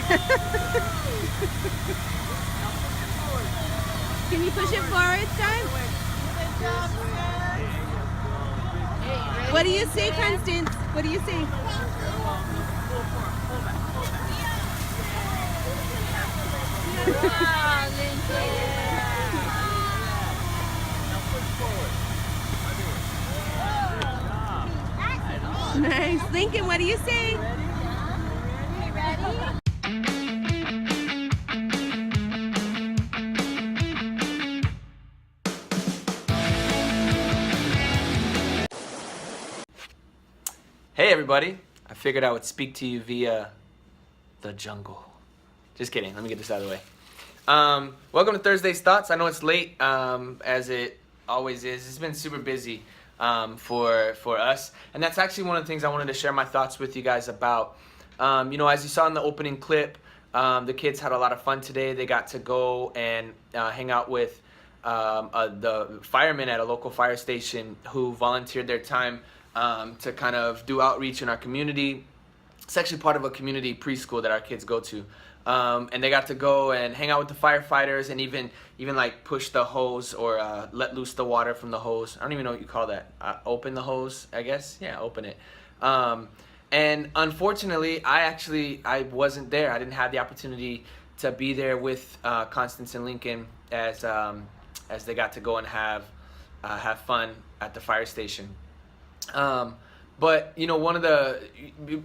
Can you push it forward, son? What do you say, Constance? What do you say? Nice. Lincoln, what do you say? Hey everybody, I figured I would speak to you via the jungle. Just kidding, let me get this out of the way. Welcome to Thursday's Thoughts. I know it's late, as it always is. It's been super busy for us, and that's actually one of the things I wanted to share my thoughts with you guys about. You know, as you saw in the opening clip, the kids had a lot of fun today. They got to go and hang out with the firemen at a local fire station who volunteered their time to kind of do outreach in our community. It's actually part of a community preschool that our kids go to. And they got to go and hang out with the firefighters and even like push the hose or let loose the water from the hose. I don't even know what you call that. Open the hose, I guess. Yeah, open it. And unfortunately, I wasn't there. I didn't have the opportunity to be there with Constance and Lincoln as they got to go and have fun at the fire station. But you know,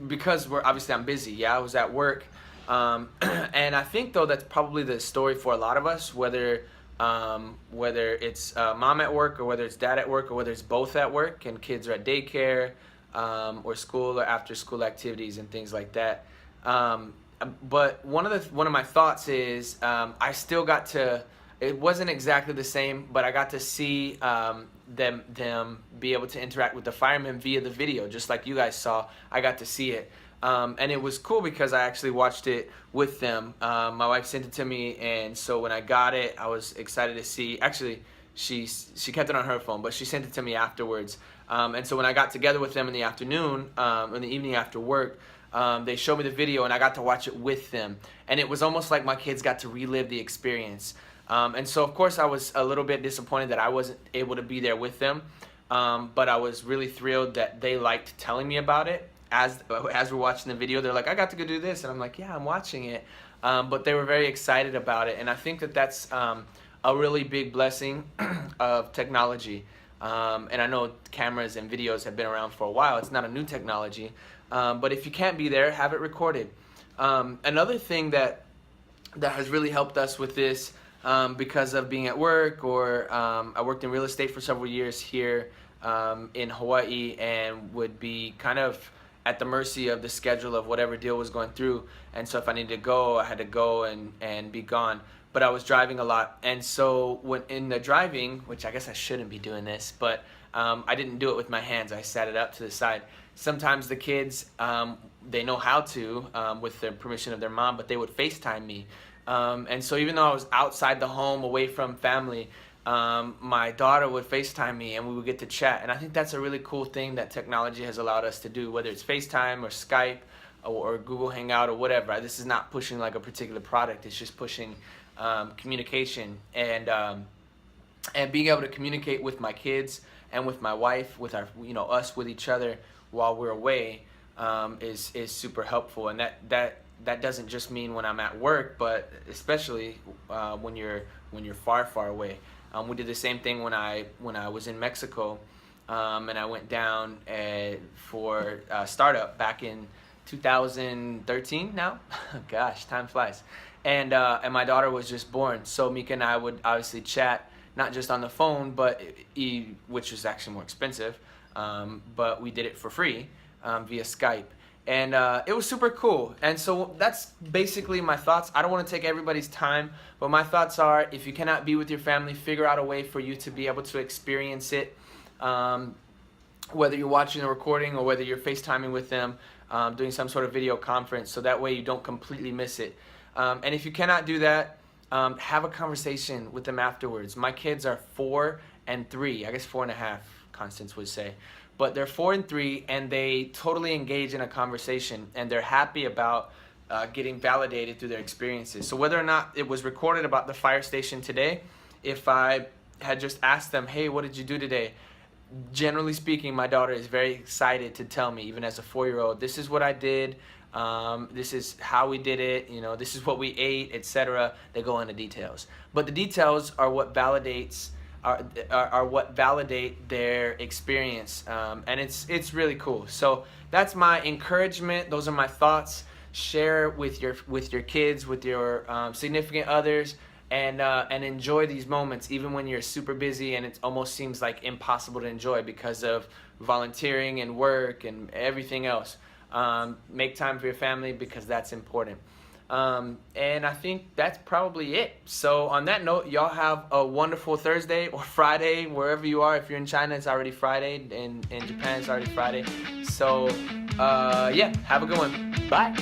because I'm busy. Yeah, I was at work. And I think though that's probably the story for a lot of us, whether it's mom at work or whether it's dad at work or whether it's both at work and kids are at daycare or school or after school activities and things like that. But one of my thoughts is I still got to. It wasn't exactly the same, but I got to see them be able to interact with the firemen via the video, just like you guys saw. I got to see it. And it was cool because I actually watched it with them. My wife sent it to me, and so when I got it, I was excited to see. Actually, she kept it on her phone, but she sent it to me afterwards. And so when I got together with them in the afternoon, in the evening after work, they showed me the video, and I got to watch it with them. And it was almost like my kids got to relive the experience. And so, of course, I was a little bit disappointed that I wasn't able to be there with them. But I was really thrilled that they liked telling me about it. As we're watching the video, they're like, I got to go do this. And I'm like, yeah, I'm watching it. But they were very excited about it. And I think that that's a really big blessing of technology. And I know cameras and videos have been around for a while. It's not a new technology. But if you can't be there, have it recorded. Another thing that has really helped us with this, because of being at work, or I worked in real estate for several years here in Hawaii, and would be kind of at the mercy of the schedule of whatever deal was going through. And so if I needed to go, I had to go and be gone. But I was driving a lot. And so when in the driving, which I guess I shouldn't be doing this, but I didn't do it with my hands. I sat it up to the side. Sometimes the kids, they know how to, with the permission of their mom, but they would FaceTime me. And so even though I was outside the home, away from family, my daughter would FaceTime me and we would get to chat. And I think that's a really cool thing that technology has allowed us to do, whether it's FaceTime or Skype or Google Hangout or whatever. This is not pushing like a particular product. It's just pushing communication and being able to communicate with my kids and with my wife, with our, us with each other while we're away, is super helpful. And that doesn't just mean when I'm at work, but especially when you're far away. We did the same thing when I was in Mexico, and I went down for startup back in 2013 now. Gosh, time flies. And my daughter was just born, so Mika and I would obviously chat, not just on the phone, but which was actually more expensive, but we did it for free via Skype. And it was super cool. And so that's basically my thoughts. I don't want to take everybody's time, but my thoughts are, if you cannot be with your family, figure out a way for you to be able to experience it, whether you're watching a recording or whether you're FaceTiming with them, doing some sort of video conference, so that way you don't completely miss it. And if you cannot do that, have a conversation with them afterwards. My kids are 4 and 3, I guess 4.5, Constance would say. But they're 4 and 3, and they totally engage in a conversation, and they're happy about getting validated through their experiences. So whether or not it was recorded about the fire station today, if I had just asked them, hey, what did you do today? Generally speaking, my daughter is very excited to tell me, even as a 4-year-old, this is what I did, this is how we did it, this is what we ate, etc. They go into details. But the details are what validates are what validate their experience, and it's really cool. So that's my encouragement. Those are my thoughts. Share with your kids, with your significant others, and enjoy these moments, even when you're super busy and it almost seems like impossible to enjoy because of volunteering and work and everything else. Make time for your family because that's important. And I think that's probably it. So on that note, y'all have a wonderful Thursday or Friday, wherever you are. If you're in China, it's already Friday. In Japan, it's already Friday. So yeah, have a good one. Bye.